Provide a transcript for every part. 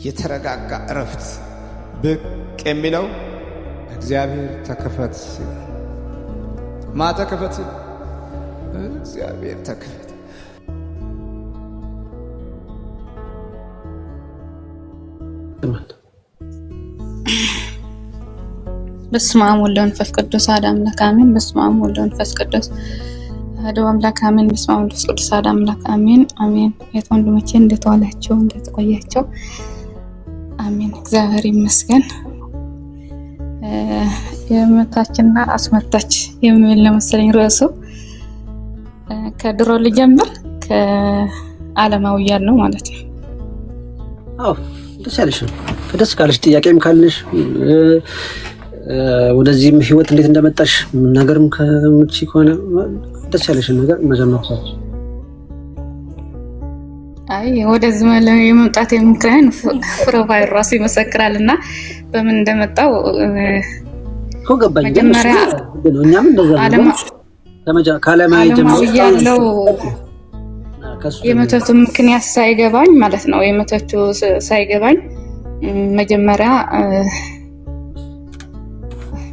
የተረጋጋ እረፍት ብቅ የሚለው እግዚአብሔር ተከፈት ተከፈት እግዚአብሔር ተከፈት። በስመ አብ ወወልድ ወመንፈስ ቅዱስ አሐዱ አምላክ አሜን። በስመ አብ ወወልድ ወመንፈስ ቅዱስ አሐዱ አምላክ አሜን። በስመ አብ ወወልድ ወመንፈስ ቅዱስ አሐዱ አምላክ አሜን አሜን። ወንድሞቼ እንዴት ዋላችሁ? እንዴት ቆያችሁ? አሜን። እግዚአብሔር ይመስገን። የመታችና አስመታች የሚል ነው መሰለኝ ርዕሱ። ከድሮ ልጀምር ከዓለማዊ ያለው ማለት ነው። አዎ ደስ ያለሽ ደስ ካለሽ ጥያቄም ካለሽ ወደዚህም ህይወት እንዴት እንደመጣሽ ነገርም ከምትች ከሆነ ደስ ያለሽ ነገር መጀመር ሰዓት አይ ወደዚህ ማለት የመምጣት የምክራን ፕሮፋይል ራሱ ይመሰክራልና በምን እንደመጣው ገባኝ። መጀመሪያ እኛም እንደዛ ካለማይ ጀምሮ ያለው የመተቱ ምክንያት ሳይገባኝ ማለት ነው። የመተቱ ሳይገባኝ መጀመሪያ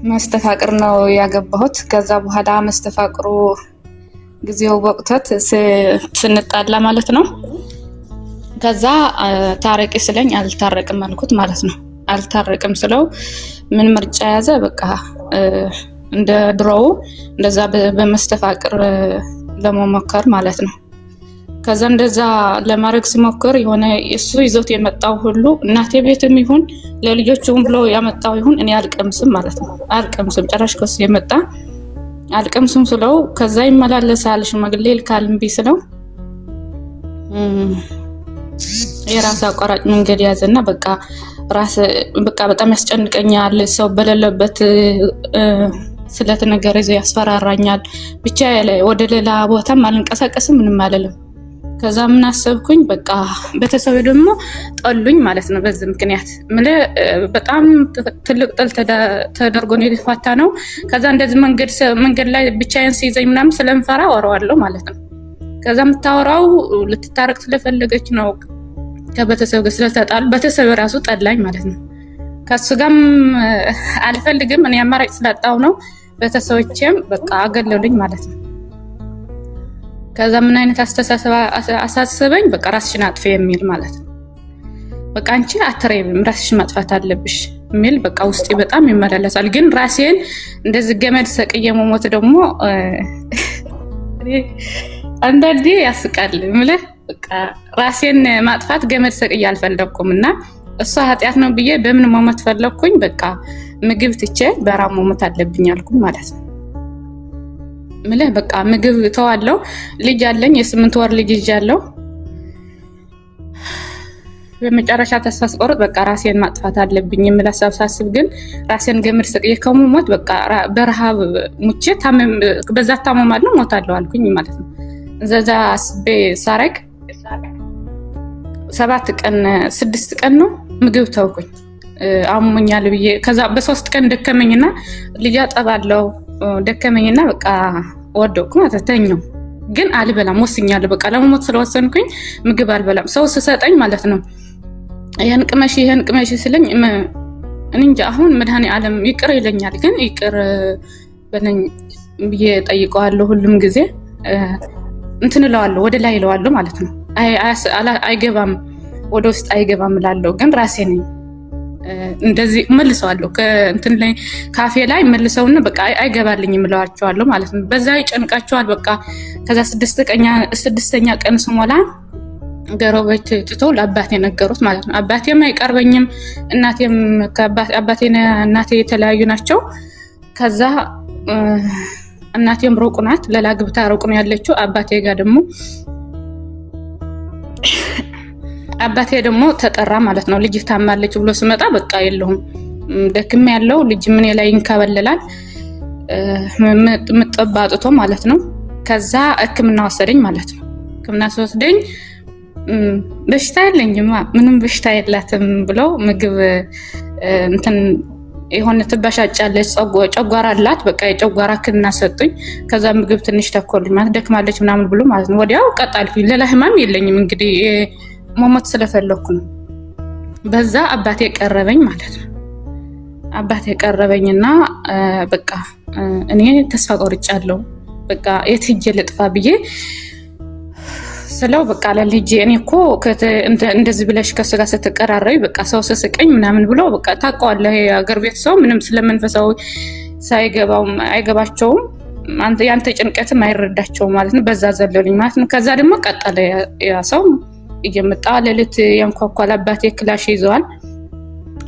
መስተፋቅር ነው ያገባሁት። ከዛ በኋላ መስተፋቅሩ ጊዜው ወቅቶት ስንጣላ ማለት ነው። ከዛ ታረቂ ስለኝ አልታረቅም አልኩት ማለት ነው። አልታረቅም ስለው ምን ምርጫ ያዘ? በቃ እንደ ድሮው እንደዛ በመስተፋቅር ለመሞከር ማለት ነው። ከዛ እንደዛ ለማድረግ ሲሞክር የሆነ እሱ ይዞት የመጣው ሁሉ እናቴ ቤትም ይሁን ለልጆቹም ብሎ ያመጣው ይሁን እኔ አልቀምስም ማለት ነው። አልቀምስም ጭራሽ ከሱ የመጣ አልቀምስም ስለው ከዛ ይመላለሳል ሽማግሌ ልካል እምቢ ስለው የራስ አቋራጭ መንገድ ያዘና በቃ በጣም ያስጨንቀኛል። ሰው በሌለበት ስለተነገረ ይዞ ያስፈራራኛል። ብቻ ወደ ሌላ ቦታም አልንቀሳቀስም ምንም አልልም። ከዛ ምን አሰብኩኝ? በቃ ቤተሰብ ደግሞ ጠሉኝ ማለት ነው። በዚህ ምክንያት በጣም ትልቅ ጥል ተደርጎ ነው የተፋታ ነው። ከዛ እንደዚህ መንገድ ላይ ብቻዬን ሲይዘኝ ምናምን ስለምፈራ ወራዋለሁ ማለት ነው። ከዛ የምታወራው ልትታረቅ ስለፈለገች ነው ከቤተሰብ ጋር ስለተጣሉ ቤተሰብ ራሱ ጠላኝ ማለት ነው። ከሱ ጋርም አልፈልግም እኔ አማራጭ ስላጣው ነው። ቤተሰቦቼም በቃ አገለሉኝ ማለት ነው። ከዛ ምን አይነት አስተሳሰብ አሳሰበኝ? በቃ ራስሽን አጥፊ የሚል ማለት ነው። በቃ አንቺ አትረይም ራስሽን ማጥፋት አለብሽ የሚል በቃ ውስጤ በጣም ይመላለሳል። ግን ራሴን እንደዚህ ገመድ ሰቅዬ መሞት ደግሞ አንዳንዴ ያስቃል። በቃ ራሴን ማጥፋት ገመድ ሰቅዬ አልፈለኩም እና እሷ ኃጢያት ነው ብዬ በምን መሞት ፈለኩኝ? በቃ ምግብ ትቼ በራብ መሞት አለብኝ አልኩኝ ማለት ነው። በቃ ምግብ ተዋለው። ልጅ አለኝ የ8 ወር ልጅ ይዣለሁ። በመጨረሻ ተስፋ ስቆርጥ በቃ ራሴን ማጥፋት አለብኝ የሚል ሀሳብ ሳስብ ግን ራሴን ገመድ ሰቅዬ ከመሞት በቃ በረሃብ ሙቼ በዛ ታመማለሁ ሞታለሁ አልኩኝ ማለት ነው። ዘዛ አስቤ ሳረግ 6 ቀን ነው ምግብ ተውኩኝ አሞኛል ብዬ። ከዛ በ3 ቀን ደከመኝና ልጅ አጠባለሁ ደከመኝና በቃ ወደኩ ማለት ተኛው። ግን አልበላም ወስኛለሁ። በቃ ለመሞት ስለወሰንኩኝ ምግብ አልበላም። ሰው ሲሰጠኝ ማለት ነው ይሄን ቅመሽ ስለኝ እንጃ አሁን መድኃኔ ዓለም ይቅር ይለኛል። ግን ይቅር በለኝ ብዬ ጠይቀዋለሁ ሁሉም ጊዜ እንትን እለዋለሁ ወደ ላይ እለዋለሁ ማለት ነው። አይገባም ወደ ውስጥ አይገባም እላለሁ። ግን ራሴ ነኝ እንደዚህ መልሰዋለሁ ከእንትን ላይ ካፌ ላይ መልሰውና በቃ አይገባልኝም እለዋቸዋለሁ ማለት ነው። በዛ ይጨንቃቸዋል በቃ። ከዛ 6ኛ ቀን ስሞላ ገረቤት ትቶ ለአባቴ ነገሩት ማለት ነው። አባቴም አይቀርበኝም አባቴና እናቴ የተለያዩ ናቸው። ከዛ እናቴም ሩቅ ናት ለላግብታ ሩቅ ነው ያለችው። አባቴ ደግሞ ተጠራ ማለት ነው። ልጅ ታማለች ብሎ ስመጣ በቃ የለሁም ደክም ያለው ልጅ ምን ላይ ይንከበለላል ምጥባጥቶ ማለት ነው። ከዛ ሕክምና ወሰደኝ ማለት ነው። ሕክምና ወሰደኝ በሽታ የለኝም ምንም በሽታ የላትም ብለው ምግብ እንትን የሆነ ትበሻጫለች ጨጓራ አላት በቃ የጨጓራ ክልና ሰጡኝ። ከዛ ምግብ ትንሽ ተኮልኝ ማለት ደክማለች ምናምን ብሎ ማለት ነው። ወዲያው ቀጣልኩኝ። ሌላ ህመም የለኝም እንግዲህ መሞት ስለፈለኩ ነው። በዛ አባቴ ቀረበኝ ማለት ነው። አባቴ ቀረበኝና በቃ እኔ ተስፋ ቆርጫለሁ፣ በቃ የት ሄጄ ልጥፋ ብዬ ስለው በቃ ለልጄ እኔ እኮ እንደዚህ ብለሽ ከሱ ጋር ስትቀራረቢ በቃ ሰው ስስቀኝ ምናምን ብሎ በቃ ታውቀዋለህ፣ የአገር ቤት ሰው ምንም ስለመንፈሳዊ አይገባቸውም፣ ያንተ ጭንቀትም አይረዳቸውም ማለት ነው። በዛ ዘለሉኝ ማለት ነው። ከዛ ደግሞ ቀጠለ። ያ ሰው እየመጣ ሌሊት ያንኳኳል። አባቴ ክላሽ ይዘዋል።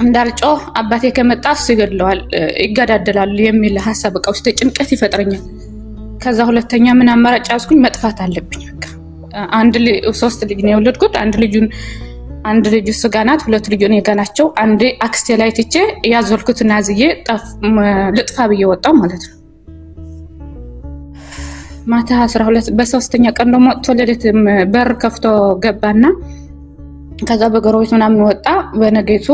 እንዳልጮህ አባቴ ከመጣ እሱ ይገድለዋል፣ ይገዳደላሉ የሚል ሀሳብ በቃ ውስጥ ጭንቀት ይፈጥረኛል። ከዛ ሁለተኛ ምን አማራጭ ያዝኩኝ? መጥፋት አለብኝ በቃ። 3 ልጅ ነው የወለድኩት። አንድ ልጅ እሱ ጋር ናት፣ 2 ልጅ እኔ ጋር ናቸው። አንዴ አክስቴ ላይ ትቼ ያዘልኩትና ዝዬ ልጥፋ ብዬ ወጣው ማለት ነው። ማታ 12 በ3ኛ ቀን ደግሞ ወጥቶ ሌሊት በር ከፍቶ ገባና ከዛ በጎረቤት ምናምን ወጣ። በነገቱ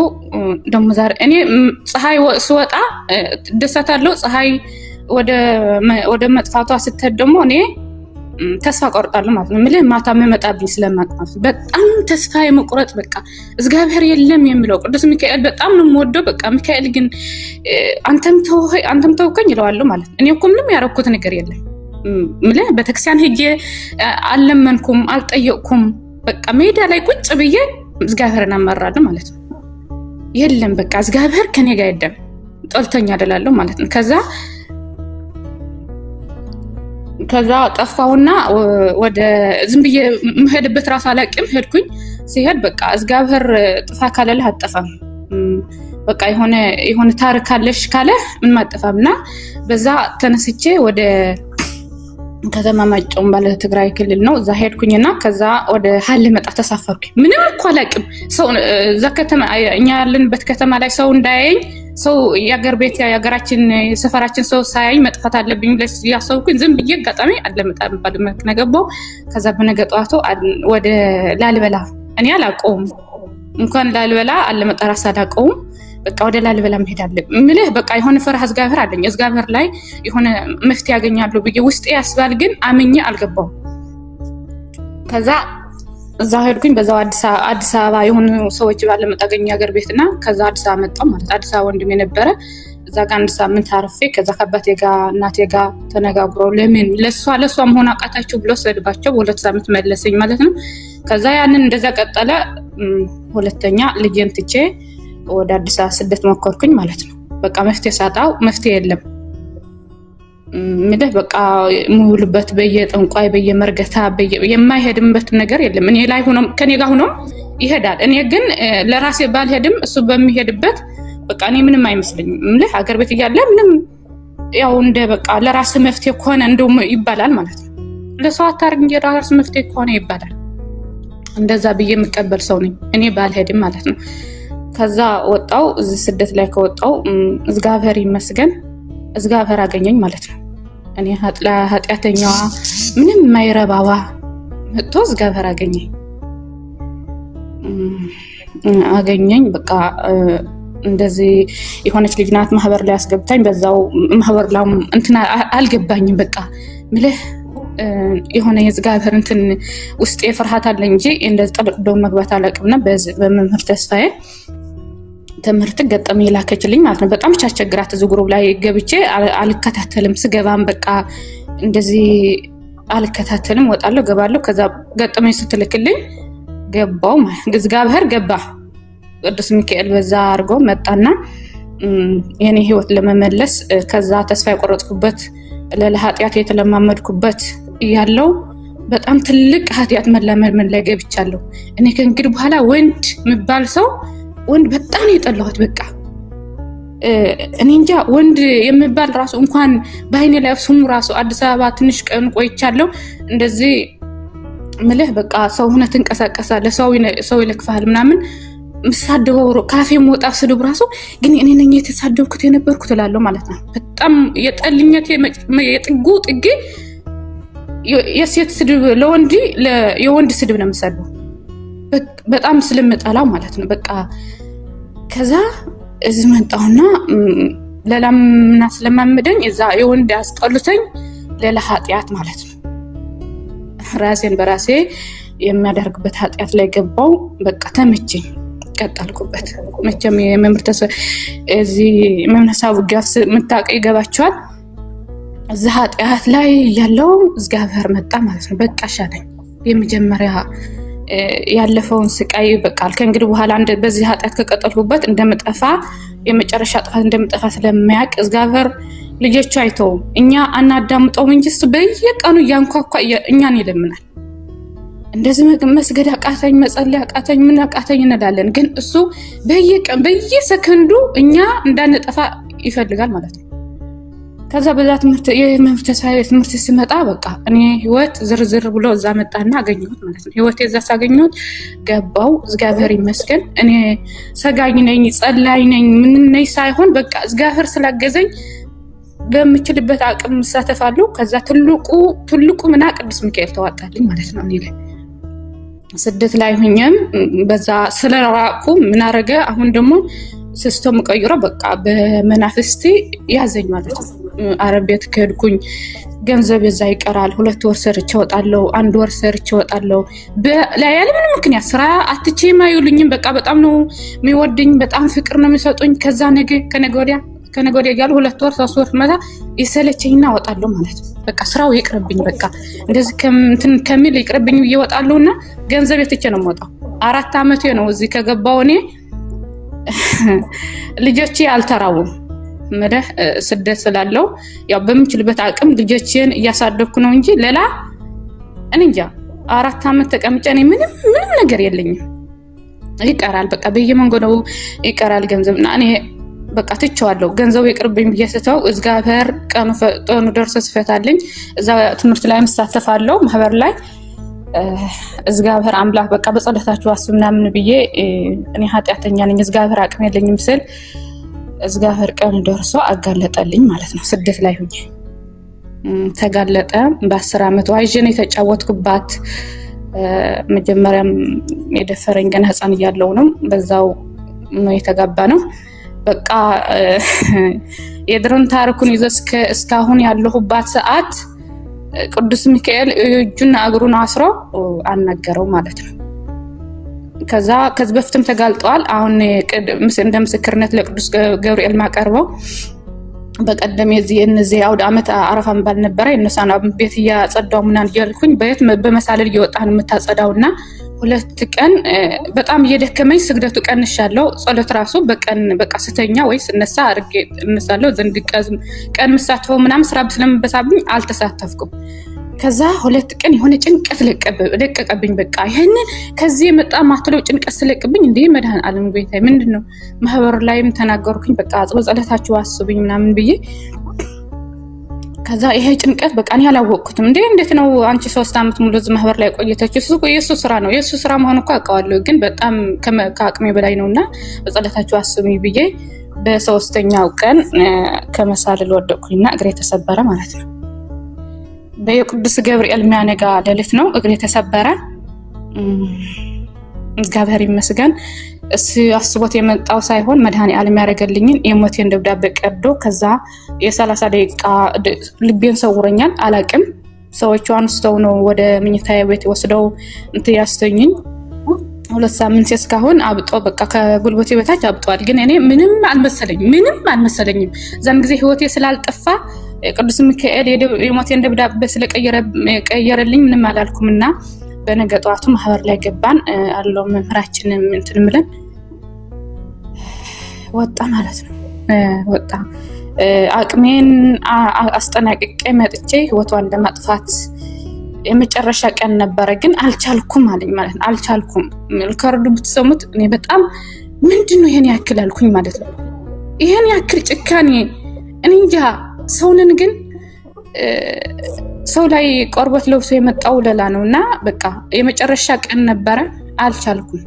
ደግሞ ዛሬ እኔ ፀሐይ ስወጣ ደሰታለሁ። ፀሐይ ወደ መጥፋቷ ስትሄድ ደግሞ እኔ ተስፋ ቆርጣለሁ ማለት ነው። ምልህ ማታ መመጣብኝ ስለማቅ ማለት ነው። በጣም ተስፋ የመቁረጥ በቃ እግዚአብሔር የለም የሚለው ቅዱስ ሚካኤል በጣም ነው የምወደው። በቃ ሚካኤል ግን አንተም ተውከኝ ይለዋለሁ ማለት ነው። እኔ እኮ ምንም ያረኩት ነገር የለም። ምልህ ቤተክርስቲያን ሄጄ አልለመንኩም፣ አልጠየቅኩም። በቃ ሜዳ ላይ ቁጭ ብዬ እግዚአብሔርን አመራለሁ ማለት ነው። የለም በቃ እግዚአብሔር ከኔ ጋር አይደለም፣ ጦልተኛ አይደላለሁ ማለት ነው። ከዛ ጠፋውና ወደ ዝም ብዬ መሄድበት ራሱ አላውቅም። ሄድኩኝ። ሲሄድ በቃ እግዚአብሔር ጥፋ ካለልህ አጠፋም፣ በቃ የሆነ ታሪክ አለሽ ካለ ምን ማጠፋምና በዛ ተነስቼ ወደ ከተማ ማጨውም ባለ ትግራይ ክልል ነው። እዛ ሄድኩኝና ከዛ ወደ ሀል መጣ ተሳፈርኩኝ። ምንም እኮ አላውቅም። ሰው እዛ ከተማ እኛ ያለንበት ከተማ ላይ ሰው እንዳያየኝ፣ ሰው የአገር ቤት የአገራችን ሰፈራችን ሰው ሳያየኝ መጥፋት አለብኝ ብለሽ ያሰብኩኝ ዝም ብዬ አጋጣሚ አለመጣም ባለ መኪና ገባሁ። ከዛ በነገ ጠዋቱ ወደ ላሊበላ እኔ አላውቀውም፣ እንኳን ላሊበላ አለመጣ ራስ አላውቀውም። በቃ ወደ ላሊበላ መሄድ አለብኝ ምልህ በቃ የሆነ ፈርሃ እግዚአብሔር አለኝ። እግዚአብሔር ላይ የሆነ መፍትሄ ያገኛለሁ ብዬ ውስጤ ያስባል፣ ግን አምኜ አልገባሁም። ከዛ እዛ ሄድኩኝ። በዛው አዲስ አበባ የሆኑ ሰዎች ባለመጣ አገኘ ሀገር ቤትና ከዛ አዲስ አበባ መጣሁ ማለት አዲስ አበባ ወንድሜ ነበረ። እዛ ጋር 1 ሳምንት አርፌ ከዛ ከአባቴ ጋር እናቴ ጋር ተነጋግረው ለምን ለሷ መሆን አቃታችሁ ብሎ ሰድባቸው በ2 ሳምንት መለሰኝ ማለት ነው። ከዛ ያንን እንደዛ ቀጠለ። ሁለተኛ ልጄን ትቼ ወደ አዲስ አበባ ስደት ሞከርኩኝ ማለት ነው። በቃ መፍትሄ ሳጣው መፍትሄ የለም ምድህ በቃ ሙሉበት በየጠንቋይ በየመርገታ የማይሄድምበት ነገር የለም። እኔ ላይ ሆኖ ከኔ ጋር ሆኖ ይሄዳል። እኔ ግን ለራሴ ባልሄድም እሱ በሚሄድበት በቃ እኔ ምንም አይመስለኝም። ምልህ ሀገር ቤት እያለ ምንም ያው እንደ በቃ ለራስ መፍትሄ ከሆነ እንደውም ይባላል ማለት ነው። ለሰው አታርግ እንጂ ለራስ መፍትሄ ከሆነ ይባላል። እንደዛ ብዬ የምቀበል ሰው ነኝ እኔ ባልሄድም ማለት ነው። ከዛ ወጣው። እዚህ ስደት ላይ ከወጣው እግዚአብሔር ይመስገን እግዚአብሔር አገኘኝ ማለት ነው። እኔ ኃጢአተኛዋ ምንም ማይረባዋ መጥቶ እግዚአብሔር አገኘኝ። በቃ እንደዚህ የሆነች ልጅ ናት ማህበር ላይ አስገብታኝ፣ በዛው ማህበር ላይ እንትና አልገባኝም። በቃ ምልህ የሆነ የእግዚአብሔር እንትን ውስጤ ፍርሃት አለ እንጂ እንደዚህ ጠልቅዶ መግባት አላውቅምና በመምህር ተስፋዬ ትምህርት ገጠመኝ የላከችልኝ ማለት ነው። በጣም ቻቸግራት እዚህ ግሩፕ ላይ ገብቼ አልከታተልም። ስገባም በቃ እንደዚህ አልከታተልም፣ ወጣለሁ ገባለሁ። ከዛ ገጠመኝ ስትልክልኝ ገባው ማለት እግዚአብሔር ገባ። ቅዱስ ሚካኤል በዛ አድርጎ መጣና የኔ ህይወት ለመመለስ ከዛ ተስፋ የቆረጥኩበት ለኃጢአት የተለማመድኩበት ያለው በጣም ትልቅ ኃጢአት መላመድ ላይ ገብቻለሁ። እኔ ከእንግዲህ በኋላ ወንድ የሚባል ሰው ወንድ በጣም የጠላሁት በቃ እኔ እንጃ ወንድ የሚባል ራሱ እንኳን በአይኔ ላይ ስሙ ራሱ አዲስ አበባ ትንሽ ቀን ቆይቻለሁ። እንደዚህ ምልህ በቃ ሰው ሆነ ትንቀሳቀሳለህ፣ ሰው ይለክፋል ምናምን ምሳደበው ካፌ ሞጣ ስድብ ራሱ ግን እኔ ነኝ የተሳደብኩት የነበርኩት እላለሁ ማለት ነው። በጣም የጠልኘት የጥጉ ጥግ የሴት ስድብ ለወንድ የወንድ ስድብ ነው የምሰደው በጣም ስለምጠላው ማለት ነው። በቃ ከዛ እዚህ መጣሁና ለላምና ስለማመደኝ እዛ የወንድ ያስጠሉተኝ ሌላ ኃጢአት ማለት ነው። ራሴን በራሴ የሚያደርግበት ኃጢአት ላይ ገባው። በቃ ተመቸኝ። ቀጣልኩበት። መቼም የመምርተሰ እዚህ መምነሳው ጋር ምታቀ ይገባቸዋል። እዛ ኃጢአት ላይ ያለው እግዚአብሔር መጣ ማለት ነው። በቃ ሻለኝ። የመጀመሪያ ያለፈውን ስቃይ በቃል ከእንግዲህ በኋላ በዚህ ኃጢአት ከቀጠልኩበት እንደምጠፋ የመጨረሻ ጥፋት እንደምጠፋ ስለማያውቅ እግዚአብሔር ልጆቹ አይተውም። እኛ አናዳምጠውም እንጂ እሱ በየቀኑ እያንኳኳ እኛን ይለምናል። እንደዚህ መስገድ አቃተኝ፣ መጸለይ አቃተኝ፣ ምን አቃተኝ እንላለን። ግን እሱ በየቀን በየሰከንዱ እኛ እንዳንጠፋ ይፈልጋል ማለት ነው። ከዛ በዛ የመንፈሳዊ ትምህርት ሲመጣ በቃ እኔ ህይወት ዝርዝር ብሎ እዛ መጣና አገኘሁት ማለት ነው። ህይወት እዛ ሳገኘሁት ገባው። እግዚአብሔር ይመስገን። እኔ ሰጋኝ ነኝ፣ ጸላይ ነኝ፣ ምን ነኝ ሳይሆን በቃ እግዚአብሔር ስላገዘኝ በምችልበት አቅም መሳተፋለሁ። ከዛ ትልቁ ምና ቅዱስ ሚካኤል ተዋጣልኝ ማለት ነው። እኔ ላይ ስደት ላይ ሆኜም በዛ ስለራቁ ምን አረገ? አሁን ደግሞ ሲስተም ቀይሮ በቃ በመናፍስቲ ያዘኝ ማለት ነው። አረብ ቤት ከሄድኩኝ ገንዘብ እዛ ይቀራል። 2 ወር ሰርቼ እወጣለሁ፣ 1 ወር ሰርቼ እወጣለሁ። ያለ ምንም ምክንያት ስራ አትቼም አይሉኝም። በቃ በጣም ነው የሚወድኝ፣ በጣም ፍቅር ነው የሚሰጡኝ። ከዛ ከነገ ወዲያ እያሉ 2 ወር 3 ወር መታ ይሰለቸኝና እወጣለሁ ማለት ነው። በቃ ስራው ይቅርብኝ፣ በቃ እንደዚህ ከሚል ይቅርብኝ ብዬ እወጣለሁና ገንዘብ የትቼ ነው የምወጣው። 4 ዓመቴ ነው እዚህ ከገባው። እኔ ልጆቼ አልተራቡም። ስደት ስላለው ያው በምችልበት አቅም ልጆቼን እያሳደኩ ነው እንጂ ሌላ እንጃ 4 ዓመት ተቀምጬ እኔ ምንም ነገር የለኝም። ይቀራል በቃ በየመንገዱ ይቀራል ገንዘብና እኔ በቃ ትቼዋለሁ። ገንዘቡ ይቅርብኝ ብዬ ስተው እግዚአብሔር ቀኑ ደርሶ ስፈታልኝ እዛ ትምህርት ላይ መሳተፋለሁ ማህበር ላይ እግዚአብሔር አምላክ በቃ በጸሎታችሁ አስቡ ምናምን ብዬ እኔ ኃጢአተኛ ነኝ እግዚአብሔር አቅም የለኝም ስል እግዚአብሔር ቀኑ ደርሶ አጋለጠልኝ ማለት ነው። ስደት ላይ ሆኜ ተጋለጠ። በ10 ዓመት ዋይጀን የተጫወትኩባት መጀመሪያም የደፈረኝ ገና ህፃን እያለሁ ነው። በዛው ነው የተጋባ ነው። በቃ የድሮን ታሪኩን ይዘ እስካሁን ያለሁባት ሰዓት ቅዱስ ሚካኤል እጁና እግሩን አስሮ አናገረው ማለት ነው። ከዚህ በፊትም ተጋልጧል። አሁን እንደ ምስክርነት ለቅዱስ ገብርኤል ማቀርበው በቀደም እነዚህ አውደ ዓመት አረፋ ባል ነበረ። የነሳና ቤት እያጸዳው ምናን እያልኩኝ በመሳለል እየወጣን የምታጸዳውና 2 ቀን በጣም እየደከመኝ ስግደቱ ቀንሻለሁ። ጸሎት ራሱ በቀን በቃ ስተኛ ወይስ እነሳለሁ ዘንድ ቀን መሳተፈው ምናምን ስራ ስለምበሳብኝ አልተሳተፍኩም። ከዛ 2 ቀን የሆነ ጭንቀት ለቀቀብኝ። በቃ ይሄን ከዚህ የመጣ ማትለው ጭንቀት ስለቀብኝ እንዴ መድኃኔ ዓለም ቤታይ ምንድነው? ማህበሩ ላይም ተናገርኩኝ። በቃ ጸሎታችሁ አስቡኝ ምናምን ብዬ ከዛ ይሄ ጭንቀት በቃ እኔ አላወቅኩትም። እንዴት ነው አንቺ 3 ዓመት ሙሉ እዚህ ማህበር ላይ ቆይተችሁ? የሱ ስራ ነው፣ የሱ ስራ መሆኑ እኮ አውቀዋለሁ፣ ግን በጣም ከአቅሜ በላይ ነውና በጸሎታችሁ አስቡኝ ብዬ በ3ኛው ቀን ከመሳለል ወደቅኩኝና እግሬ ተሰበረ ማለት ነው። በየቅዱስ ገብርኤል የሚያነጋ ሌሊት ነው እግሬ ተሰበረ። እግዚአብሔር ይመስገን። እሱ አስቦት የመጣው ሳይሆን መድኃኔ ዓለም ያደረገልኝን የሞቴን ደብዳቤ ቀዶ ከዛ የ30 ደቂቃ ልቤን ሰውሮኛል። አላቅም ሰዎቹ አንስተው ነው ወደ መኝታ ቤት ወስደው ያስተኙኝ። 2 ሳምንት እስካሁን አብጦ በቃ ከጉልበቴ በታች አብጧል። ግን እኔ ምንም አልመሰለኝም። ዛን ጊዜ ህይወቴ ስላልጠፋ ቅዱስ ሚካኤል የሞቴን ደብዳቤ ስለቀየረልኝ ምንም አላልኩምና በነገ ጠዋቱ ማህበር ላይ ገባን አለው መምህራችን እንትን ምለን ወጣ ማለት ነው። ወጣ አቅሜን አስጠናቅቄ መጥቼ ህይወቷን ለማጥፋት የመጨረሻ ቀን ነበረ። ግን አልቻልኩም አለኝ ማለት ነው። አልቻልኩም ልከርዱ ብትሰሙት እኔ በጣም ምንድነው ይሄን ያክል አልኩኝ ማለት ነው። ይሄን ያክል ጭካኔ እንጃ። ሰውንን ግን ሰው ላይ ቆርበት ለብሶ የመጣው ለላ ነውና በቃ የመጨረሻ ቀን ነበረ። አልቻልኩም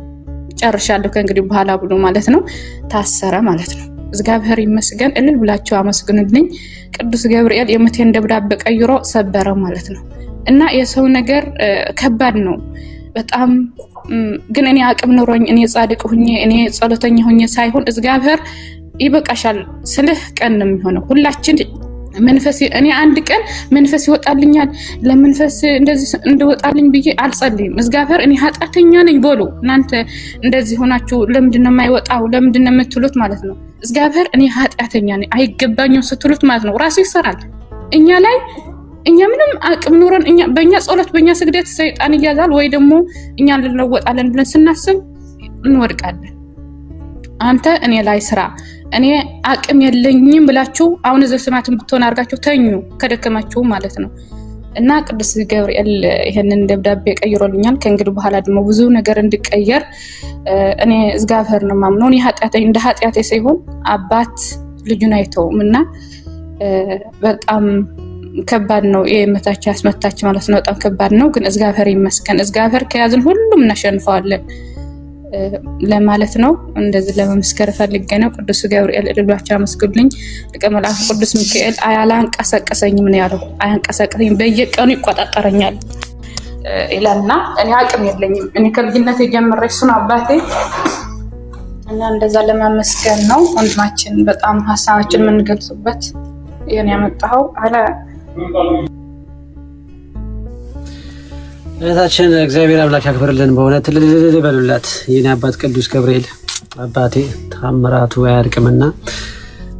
ጨርሻለሁ ከእንግዲህ በኋላ ብሎ ማለት ነው። ታሰረ ማለት ነው። እግዚአብሔር ይመስገን። እልል ብላችሁ አመስግኑልኝ። ቅዱስ ገብርኤል የሞቴን ደብዳቤ ቀይሮ ሰበረ ማለት ነው። እና የሰው ነገር ከባድ ነው በጣም። ግን እኔ አቅም ኖሮኝ እኔ ጻድቅ ሁኜ እኔ ጸሎተኛ ሁኜ ሳይሆን እግዚአብሔር ይበቃሻል ስልህ ቀን ነው የሚሆነው። ሁላችን መንፈስ እኔ አንድ ቀን መንፈስ ይወጣልኛል ለመንፈስ እንደዚህ እንደወጣልኝ ብዬ አልጸልይም። እግዚአብሔር እኔ ኃጢአተኛ ነኝ በሉ እናንተ እንደዚህ ሆናችሁ ለምንድነው የማይወጣው ለምንድነው የምትሉት ማለት ነው። እግዚአብሔር እኔ ኃጢአተኛ ነኝ አይገባኝም ስትሉት ማለት ነው ራሱ ይሰራል እኛ ላይ። እኛ ምንም አቅም ኖረን እኛ በእኛ ጸሎት በእኛ ስግደት ሰይጣን ይያዛል ወይ ደግሞ እኛ ልንለወጣለን ብለን ስናስብ እንወድቃለን። አንተ እኔ ላይ ስራ እኔ አቅም የለኝም ብላችሁ አሁን እዚህ ስማትን ብትሆን አርጋችሁ ተኙ ከደከማችሁ ማለት ነው። እና ቅዱስ ገብርኤል ይሄንን ደብዳቤ ቀይሮልኛል። ከእንግዲህ በኋላ ደግሞ ብዙ ነገር እንድቀየር እኔ እግዚአብሔር ነው ማምነው። እኔ ኃጢአተኛ እንደ ኃጢአቴ ሳይሆን አባት ልጁን አይተውምና በጣም ከባድ ነው የመታች ያስመታች ማለት ነው። በጣም ከባድ ነው። ግን እግዚአብሔር ይመስገን እግዚአብሔር ከያዝን ሁሉም እናሸንፈዋለን ለማለት ነው። እንደዚህ ለመመስከር ፈልጌ ነው። ቅዱስ ገብርኤል እልሏቸው አመስግኑልኝ። ሊቀ መላእክት ቅዱስ ሚካኤል አያላንቀሳቀሰኝም ነው ያለው። አያንቀሳቀሰኝም በየቀኑ ይቆጣጠረኛል ይላልና እኔ አቅም የለኝም። እኔ ከልጅነት ጀምሬ እሱን አባቴ እና እንደዛ ለማመስገን ነው። ወንድማችን በጣም ሀሳባችን የምንገልጽበት ይሄን ያመጣው አለ እህታችን እግዚአብሔር አምላክ ያክብርልን። በእውነት ልልል በሉላት የኔ አባት ቅዱስ ገብርኤል አባቴ ታምራቱ አያልቅምና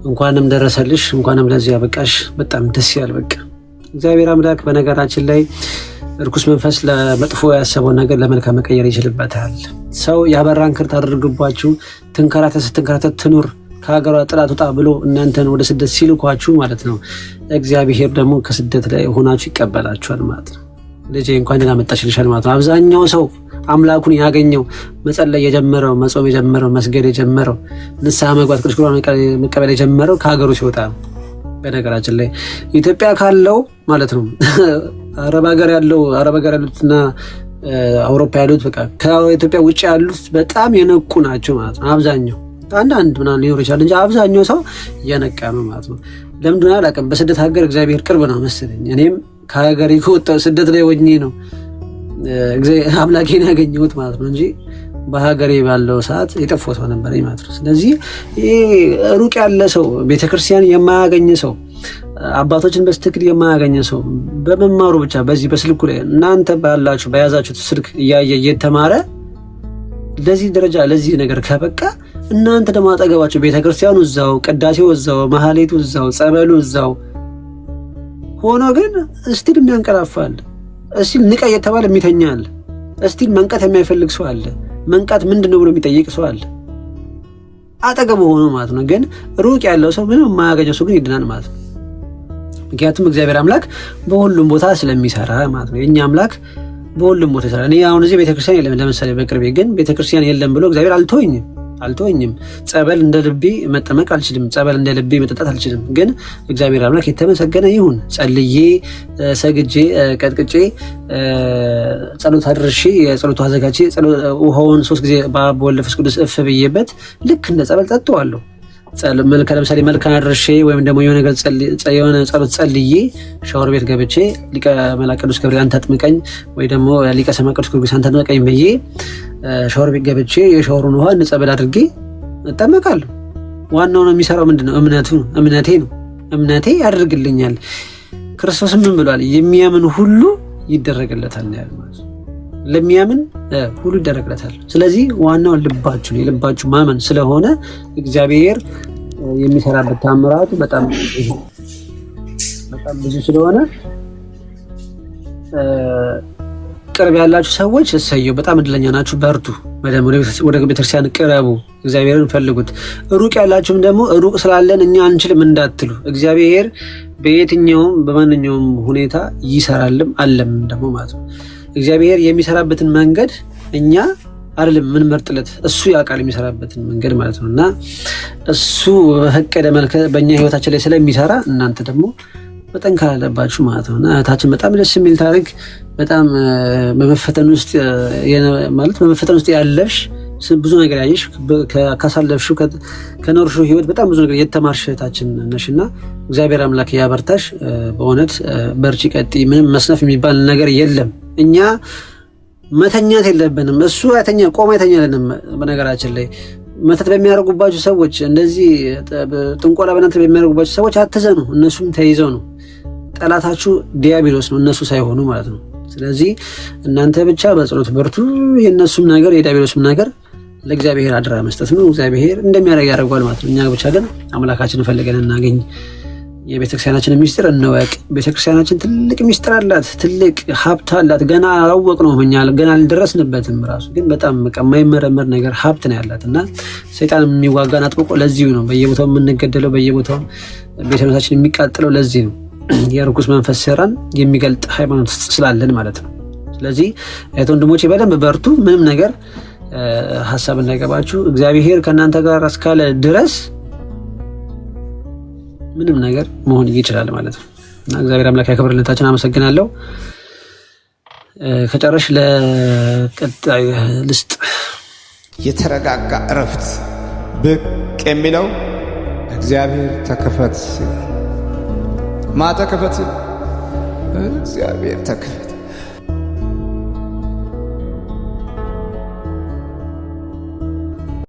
እንኳንም ደረሰልሽ፣ እንኳንም ለዚህ ያበቃሽ። በጣም ደስ ይላል። በቃ እግዚአብሔር አምላክ በነገራችን ላይ እርኩስ መንፈስ ለመጥፎ ያሰበው ነገር ለመልካም መቀየር ይችልበታል። ሰው ያበራን ክርት አድርግባችሁ ስትንከራተት ትኑር ከሀገሯ ጥላት ወጣ ብሎ እናንተን ወደ ስደት ሲልኳችሁ ማለት ነው። እግዚአብሔር ደግሞ ከስደት ላይ ሆናችሁ ይቀበላችኋል ማለት ነው። ልጄ እንኳን ደህና መጣሽ ይልሻል ማለት ነው። አብዛኛው ሰው አምላኩን ያገኘው መጸለይ የጀመረው መጾም የጀመረው መስገድ የጀመረው ንስሐ መግባት ቅዱስ ቁርባን መቀበል የጀመረው ከሀገሩ ሲወጣ ነው። በነገራችን ላይ ኢትዮጵያ ካለው ማለት ነው አረብ ሀገር ያሉትና አውሮፓ ያሉት በቃ ከኢትዮጵያ ውጭ ያሉት በጣም የነቁ ናቸው ማለት ነው። አብዛኛው አንዳንድ ምናምን ሊኖር ይችላል እንጂ አብዛኛው ሰው እየነቃ ነው ማለት ነው። ለምንድን አላውቅም። በስደት ሀገር እግዚአብሔር ቅርብ ነው መሰለኝ። እኔም ከሀገሬ ከወጣሁ ስደት ላይ ሆኜ ነው አምላኬን ያገኘሁት ማለት ነው እንጂ በሀገሬ ባለው ሰዓት የጠፋው ሰው ነበረኝ ማለት ነው። ስለዚህ ይሄ ሩቅ ያለ ሰው ቤተክርስቲያን የማያገኝ ሰው አባቶችን በስትክክል የማያገኝ ሰው በመማሩ ብቻ በዚህ በስልኩ ላይ እናንተ ባላችሁ በያዛችሁት ስልክ እያየ እየተማረ ለዚህ ደረጃ ለዚህ ነገር ከበቃ እናንተ ደግሞ አጠገባችሁ ቤተክርስቲያኑ እዛው፣ ቅዳሴው እዛው፣ ማህሌቱ እዛው፣ ጸበሉ እዛው ሆኖ ግን እስቲል የሚያንቀላፋል፣ እስቲል ንቃ እየተባለ የሚተኛ አለ፣ እስቲል መንቃት የማይፈልግ ሰው አለ፣ መንቃት ምንድነው ብሎ የሚጠይቅ ሰው አለ አጠገቡ ሆኖ ማለት ነው። ግን ሩቅ ያለው ሰው ምንም የማያገኘው ሰው ግን ይድናል ማለት ነው። ምክንያቱም እግዚአብሔር አምላክ በሁሉም ቦታ ስለሚሰራ ማለት ነው። የኛ አምላክ በሁሉም ቦታ ይሰራል። እኔ አሁን እዚህ ቤተክርስቲያን የለም ለምሳሌ በቅርቤ ግን ቤተክርስቲያን የለም ብሎ እግዚአብሔር አልተወኝም። ጸበል እንደ ልቤ መጠመቅ አልችልም፣ ጸበል እንደ ልቤ መጠጣት አልችልም። ግን እግዚአብሔር አምላክ የተመሰገነ ይሁን። ጸልዬ ሰግጄ ቀጥቅጬ ጸሎት አድርሼ የጸሎቱ አዘጋጅ ውሃውን 3 ጊዜ በአብ በወልድ በመንፈስ ቅዱስ እፍ ብዬበት ልክ እንደ ጸበል ጠጣዋለሁ። ለምሳሌ መልካም አድርሼ ወይም ደግሞ የሆነ ጸሎት ጸልዬ ሻወር ቤት ገብቼ ሊቀ መላእክት ቅዱስ ገብርኤል አንተ አጥምቀኝ ወይ ደግሞ ሊቀ ሰማዕታት ቅዱስ ጊዮርጊስ አንተ አጥምቀኝ ብዬ ሻወር ቤት ገብቼ የሻወሩን ውሃ ንጸበል አድርጌ እጠመቃለሁ። ዋናው ነው የሚሰራው ምንድነው? እምነቴ ነው። እምነቴ ያደርግልኛል። ክርስቶስ ምን ብሏል? የሚያምን ሁሉ ይደረግለታል ያለ ማለት ነው። ለሚያምን ሁሉ ይደረግለታል። ስለዚህ ዋናው ልባችሁ ነው፣ የልባችሁ ማመን ስለሆነ እግዚአብሔር የሚሰራበት ታምራቱ በጣም ብዙ ስለሆነ ቅርብ ያላችሁ ሰዎች እሰየው፣ በጣም እድለኛ ናችሁ። በርቱ፣ ወደ ቤተክርስቲያን ቅረቡ፣ እግዚአብሔርን ፈልጉት። ሩቅ ያላችሁም ደግሞ ሩቅ ስላለን እኛ አንችልም እንዳትሉ፣ እግዚአብሔር በየትኛውም በማንኛውም ሁኔታ ይሰራልም አለም ደግሞ ማለት ነው። እግዚአብሔር የሚሰራበትን መንገድ እኛ አይደለም ምን መርጥለት፣ እሱ ያውቃል የሚሰራበትን መንገድ ማለት ነው። እና እሱ በፈቀደ መልኩ በእኛ ህይወታችን ላይ ስለሚሰራ እናንተ ደግሞ መጠንከር አለባችሁ ማለት ነው። እና እህታችን በጣም ደስ የሚል ታሪክ፣ በጣም በመፈተን ውስጥ ያለሽ ብዙ ነገር ያየሽ ካሳለፍሽው ከኖርሽው ህይወት በጣም ብዙ ነገር የተማርሽ እህታችን ነሽና እግዚአብሔር አምላክ ያበርታሽ። በእውነት በርቺ፣ ቀጥይ። ምንም መስነፍ የሚባል ነገር የለም። እኛ መተኛት የለብንም። እሱ ቆሞ አይተኛልንም። በነገራችን ላይ መተት በሚያደርጉባችሁ ሰዎች፣ እንደዚህ ጥንቆላ በእናንተ በሚያደርጉባችሁ ሰዎች አትዘኑ። እነሱም ተይዘው ነው። ጠላታችሁ ዲያብሎስ ነው፣ እነሱ ሳይሆኑ ማለት ነው። ስለዚህ እናንተ ብቻ በጸሎት በርቱ። የእነሱም ነገር የዲያብሎስም ነገር ለእግዚአብሔር አደራ መስጠት ነው። እግዚአብሔር እንደሚያደርግ ያደርገዋል ማለት ነው። እኛ ብቻ ግን አምላካችንን ፈልገን እናገኝ። የቤተክርስቲያናችን ሚስጥር እንወቅ። ቤተክርስቲያናችን ትልቅ ሚስጥር አላት፣ ትልቅ ሀብት አላት። ገና አላወቅነውም፣ እኛ ገና አልደረስንበትም። ራሱ ግን በጣም የማይመረመር ነገር ሀብት ነው ያላት እና ሰይጣን የሚዋጋን አጥብቆ ለዚሁ ነው በየቦታው የምንገደለው፣ በየቦታው ቤተ እምነታችን የሚቃጥለው ለዚህ ነው። የርኩስ መንፈስ ስራን የሚገልጥ ሃይማኖት ውስጥ ስላለን ማለት ነው። ስለዚህ እህት ወንድሞቼ በደንብ በርቱ። ምንም ነገር ሀሳብ እንዳይገባችሁ። እግዚአብሔር ከእናንተ ጋር እስካለ ድረስ ምንም ነገር መሆን ይችላል ማለት ነው እና እግዚአብሔር አምላክ ያክብርልታችን። አመሰግናለሁ። ከጨረሽ ለቀጣይ ልስጥ። የተረጋጋ እረፍት ብቅ የሚለው እግዚአብሔር ተከፈት። ማ ተከፈት? እግዚአብሔር ተከፈት።